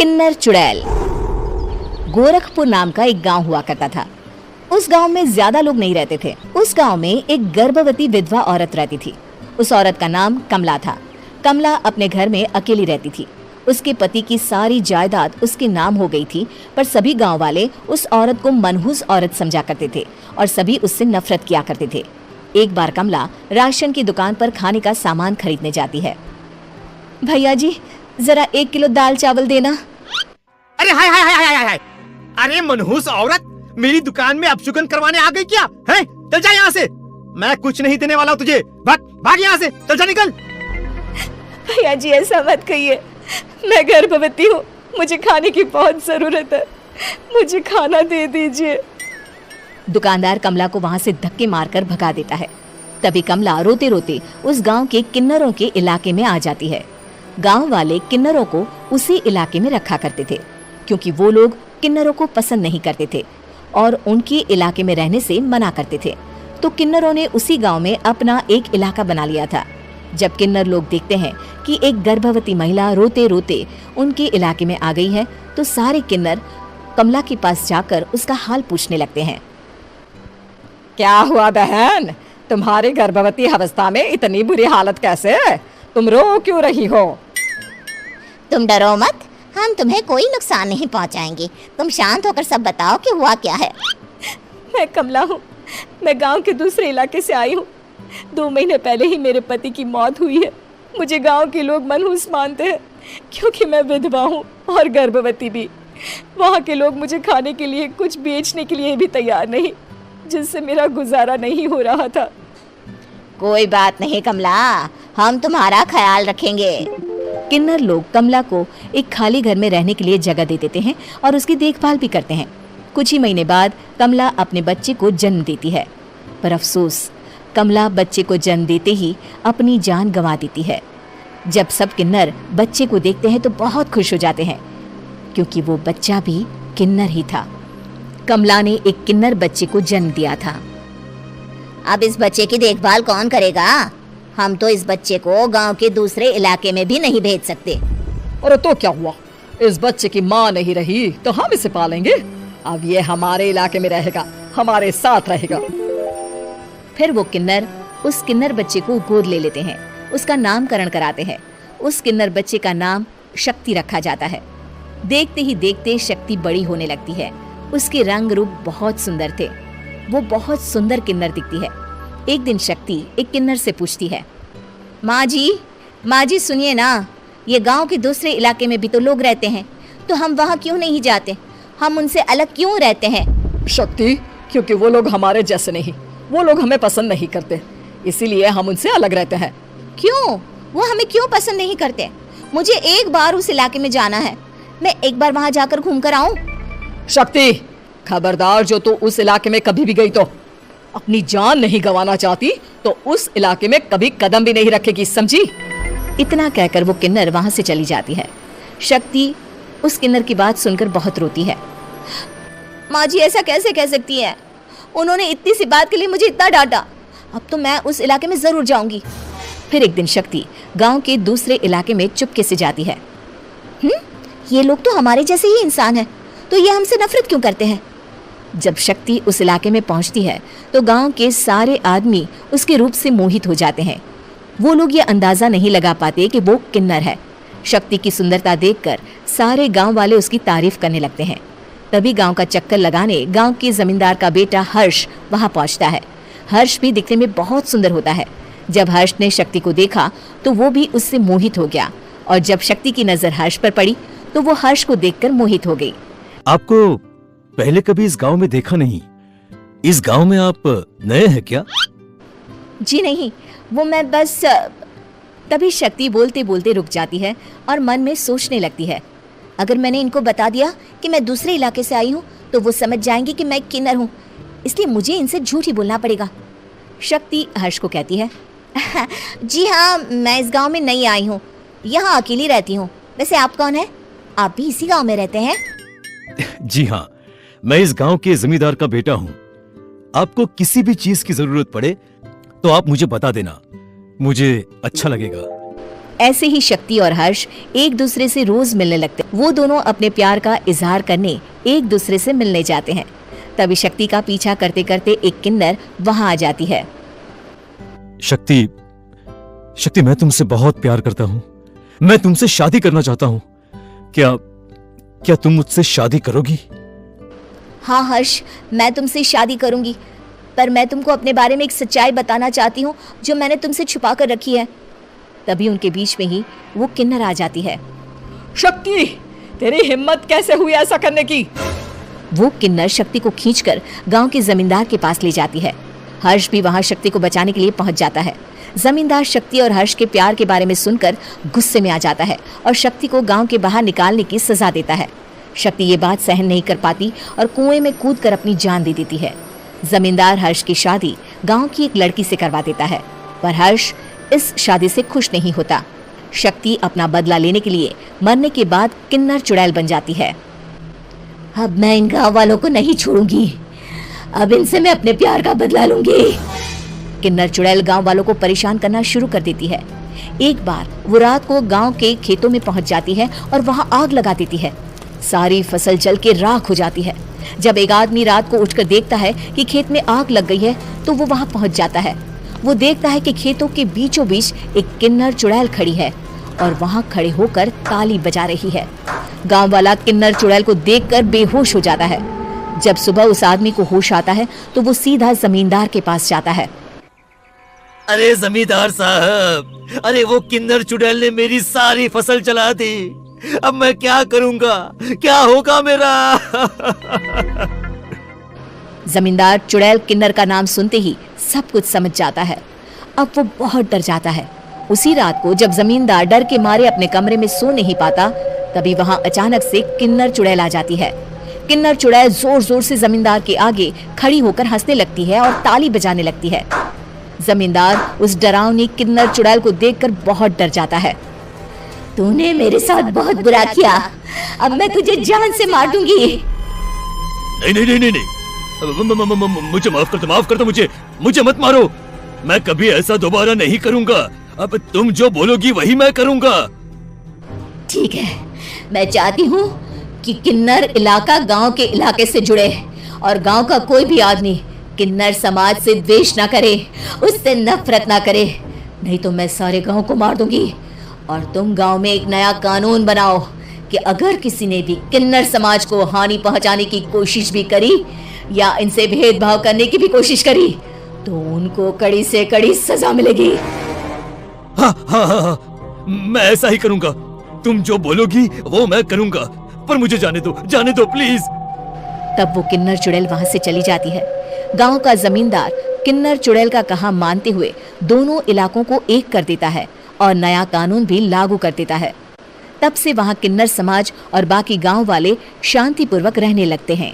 किन्नर चुड़ैल। गोरखपुर नाम का एक गांव हुआ करता था। उस गांव में ज्यादा लोग नहीं रहते थे। उस गांव में एक गर्भवती विधवा औरत रहती थी। उस औरत का नाम कमला था। कमला अपने घर में अकेली रहती थी। उसके पति की सारी जायदाद उसके नाम हो गई थी, पर सभी गांव वाले उस औरत को मनहूस औरत समझा करते थे और सभी उससे नफरत किया करते थे। एक बार कमला राशन की दुकान पर खाने का सामान खरीदने जाती है। भैया जी, जरा 1 किलो दाल चावल देना। अरे हाय हाय हाय हाय हाय, अरे मनहूस औरत, मेरी दुकान में अपशुगन करवाने आ गई क्या है? चल जा यहाँ से, मैं कुछ नहीं देने वाला हूँ तुझे। भाग भाग यहाँ से, चल जा, निकल। भैया जी ऐसा मत कहिए, मैं गर्भवती हूँ, मुझे खाने की बहुत जरूरत है, मुझे खाना दे दीजिए। दुकानदार कमला को वहाँ से धक्के मारकर भगा देता है। तभी कमला रोते रोते उस गांव के किन्नरों के इलाके में आ जाती है। गांव वाले किन्नरों को उसी इलाके में रखा करते थे, क्योंकि वो लोग किन्नरों को पसंद नहीं करते थे और उनके इलाके में रहने से मना करते थे। तो किन्नरों ने उसी गांव में अपना एक इलाका बना लिया था। जब किन्नर लोग देखते हैं कि एक गर्भवती महिला रोते रोते उनके इलाके में आ गई है, तो सारे किन्नर कमला के पास जाकर उसका हाल पूछने लगते हैं। क्या हुआ बहन, तुम्हारी गर्भवती अवस्था में इतनी बुरी हालत कैसे? तुम रो क्यों रही हो? तुम डरो मत, हम तुम्हें कोई नुकसान नहीं पहुंचाएंगे। तुम शांत होकर सब बताओ कि हुआ क्या है। मैं कमला हूँ, मैं गांव के दूसरे इलाके से आई हूँ। 2 महीने पहले ही मेरे पति की मौत हुई है। मुझे गांव के लोग मनहूस मानते हैं, क्योंकि मैं विधवा हूँ और गर्भवती भी। वहाँ के लोग मुझे खाने के लिए कुछ बेचने के लिए भी तैयार नहीं, जिससे मेरा गुजारा नहीं हो रहा था। कोई बात नहीं कमला, हम तुम्हारा ख्याल रखेंगे। किन्नर लोग कमला को एक खाली घर में रहने के लिए जगह दे देते हैं और उसकी देखभाल भी करते हैं। कुछ ही महीने बाद कमला अपने बच्चे को जन्म देती है, पर अफसोस, कमला बच्चे को जन्म देते ही अपनी जान गंवा देती है। जब सब किन्नर बच्चे को देखते हैं तो बहुत खुश हो जाते हैं, क्योंकि वो बच्चा भी किन्नर ही था। कमला ने एक किन्नर बच्चे को जन्म दिया था। अब इस बच्चे की देखभाल कौन करेगा? हम तो इस बच्चे को गांव के दूसरे इलाके में भी नहीं भेज सकते। अरे तो क्या हुआ, इस बच्चे की माँ नहीं रही तो हम इसे पालेंगे। अब ये हमारे इलाके में रहेगा, हमारे साथ रहेगा। फिर वो किन्नर उस किन्नर बच्चे को गोद ले लेते हैं, उसका नामकरण कराते हैं। उस किन्नर बच्चे का नाम शक्ति रखा जाता है। देखते ही देखते शक्ति बड़ी होने लगती है। उसके रंग रूप बहुत सुंदर थे। वो बहुत सुंदर किन्नर दिखती है। एक दिन शक्ति एक किन्नर से पूछती है, माँ जी सुनिए ना, ये गांव के दूसरे इलाके में भी तो लोग रहते हैं, तो हम वहाँ क्यों नहीं जाते? हम उनसे अलग क्यों रहते हैं? शक्ति, क्योंकि वो लोग हमारे जैसे नहीं, वो लोग हमें पसंद नहीं करते, इसीलिए हम उनसे अलग रहते हैं। क्यों? वो हमें क्यों पसंद नहीं करते? मुझे एक बार उस इलाके में जाना है, मैं एक बार वहाँ जाकर घूम कर आऊँ। शक्ति, खबरदार, जो तू उस इलाके में कभी भी गई तो अपनी जान नहीं गंवाना चाहती तो उस इलाके में कभी कदम भी नहीं रखेगी, समझी? इतना कहकर वो किन्नर वहां से चली जाती है। शक्ति उस किन्नर की बात सुनकर बहुत रोती है। माँ जी ऐसा कैसे कह सकती है? उन्होंने इतनी सी बात के लिए मुझे इतना डांटा। अब तो मैं उस इलाके में जरूर जाऊंगी। फिर एक दिन शक्ति गांव के दूसरे इलाके में चुपके से जाती है। ये लोग तो हमारे जैसे ही इंसान हैं, तो ये हमसे नफरत क्यों करते हैं? जब शक्ति उस इलाके में पहुंचती है तो गांव के सारे आदमी उसके रूप से मोहित हो जाते हैं। वो लोग ये अंदाजा नहीं लगा पाते कि वो किन्नर है। शक्ति की सुंदरता देखकर सारे गांव वाले उसकी तारीफ करने लगते हैं। तभी गांव का चक्कर लगाने गांव के जमींदार का बेटा हर्ष वहां पहुंचता है। हर्ष भी दिखने में बहुत सुंदर होता है। जब हर्ष ने शक्ति को देखा तो वो भी उससे मोहित हो गया, और जब शक्ति की नजर हर्ष पर पड़ी तो वो हर्ष को देखकर मोहित हो गई। आपको पहले कभी इस गांव में देखा नहीं। इस गांव में आप नए हैं क्या? जी नहीं, वो मैं बस। तभी शक्ति बोलते बोलते रुक जाती है और मन में सोचने लगती है, अगर मैंने इनको बता दिया कि मैं दूसरे इलाके से आई हूँ तो वो समझ जाएंगे कि मैं किन्नर हूँ, इसलिए मुझे इनसे झूठ ही बोलना पड़ेगा। शक्ति हर्ष को कहती है, जी हाँ, मैं इस गांव में नई आई हूँ, यहाँ अकेली रहती हूँ। वैसे आप कौन है? आप भी इसी गांव में रहते हैं? जी हाँ, मैं इस गांव के जमींदार का बेटा हूँ। आपको किसी भी चीज की जरूरत पड़े तो आप मुझे बता देना, मुझे अच्छा लगेगा। ऐसे ही शक्ति और हर्ष एक दूसरे से रोज मिलने लगते। वो दोनों अपने प्यार का इजहार करने एक दूसरे से मिलने जाते हैं। तभी शक्ति का पीछा करते करते एक किन्नर वहां आ जाती है। शक्ति, शक्ति, मैं तुमसे बहुत प्यार करता हूं। मैं तुमसे शादी करना चाहता हूं। क्या तुम मुझसे शादी करोगी? हाँ हर्ष, मैं तुमसे शादी करूंगी, पर मैं तुमको अपने बारे में एक सच्चाई बताना चाहती हूँ जो मैंने तुमसे छुपा कर रखी है। तभी उनके बीच में ही वो किन्नर आ जाती है। शक्ति, तेरी हिम्मत कैसे हुई ऐसा करने की? वो किन्नर शक्ति को खींचकर गांव के जमींदार के पास ले जाती है। हर्ष भी वहां शक्ति को बचाने के लिए पहुंच जाता है। जमींदार शक्ति और हर्ष के प्यार के बारे में सुनकर गुस्से में आ जाता है और शक्ति को गांव के बाहर निकालने की सजा देता है। शक्ति ये बात सहन नहीं कर पाती और कुएं में कूदकर अपनी जान दे देती है। जमींदार हर्ष की शादी गांव की एक लड़की से करवा देता है, पर हर्ष इस शादी से खुश नहीं होता। शक्ति अपना बदला लेने के लिए मरने के बाद किन्नर चुड़ैल बन जाती है। अब मैं इन गांव वालों को नहीं छोड़ूंगी, अब इनसे मैं अपने प्यार का बदला लूंगी। किन्नर चुड़ैल गांव वालों को परेशान करना शुरू कर देती है। एक बार वो रात को गांव के खेतों में पहुंच जाती है और वहां आग लगा देती है। सारी फसल जल के राख हो जाती है। जब एक आदमी रात को उठकर देखता है कि खेत में आग लग गई है तो वो वहां पहुंच जाता है। वो देखता है कि खेतों के बीचों बीच एक किन्नर चुड़ैल खड़ी है और वहां खड़े होकर ताली बजा रही है। गांव वाला किन्नर चुड़ैल को देखकर बेहोश हो जाता है। जब सुबह उस आदमी को होश आता है तो वो सीधा जमींदार के पास जाता है। अरे जमींदार साहब, अरे वो किन्नर चुड़ैल ने मेरी सारी फसल जला दी। अब मैं क्या करूंगा? क्या होगा मेरा? जमींदार चुड़ैल किन्नर का नाम सुनते ही सब कुछ समझ जाता है। अब वो बहुत डर जाता है। उसी रात को जब जमींदार डर के मारे अपने कमरे में सो नहीं पाता, तभी वहां अचानक से किन्नर चुड़ैल आ जाती है। किन्नर चुड़ैल जोर जोर से जमींदार के आगे खड़ी होकर हंसने लगती है और ताली बजाने लगती है। जमींदार उस डरावनी किन्नर चुड़ैल को देखकर बहुत डर जाता है। तूने मेरे साथ बहुत बुरा किया, अब मैं तुझे जान से मार दूंगी। नहीं नहीं नहीं नहीं नहीं, मुझे माफ कर दो, मुझे मत मारो। मैं कभी ऐसा दोबारा नहीं करूंगा। अब तुम जो बोलोगी वही मैं करूंगा। ठीक है, मैं चाहती हूँ कि किन्नर इलाका गांव के इलाके से जुड़े और गांव का कोई भी आदमी किन्नर समाज से द्वेष ना करे, उससे नफरत ना करे, नहीं तो मैं सारे गांव को मार दूंगी। और तुम गांव में एक नया कानून बनाओ कि अगर किसी ने भी किन्नर समाज को हानि पहुंचाने की कोशिश भी करी या इनसे भेदभाव करने की भी कोशिश करी तो उनको कड़ी से कड़ी सजा मिलेगी। हाँ हाँ हाँ हाँ, मैं ऐसा ही करूंगा। तुम जो बोलोगी वो मैं करूंगा, पर मुझे जाने दो प्लीज। तब वो किन्नर चुड़ैल वहां से चली जाती है। गांव का जमींदार किन्नर चुड़ैल का कहा मानते हुए दोनों इलाकों को एक कर देता है और नया कानून भी लागू कर देता है। तब से वहां किन्नर समाज और बाकी गांव वाले शांतिपूर्वक रहने लगते हैं।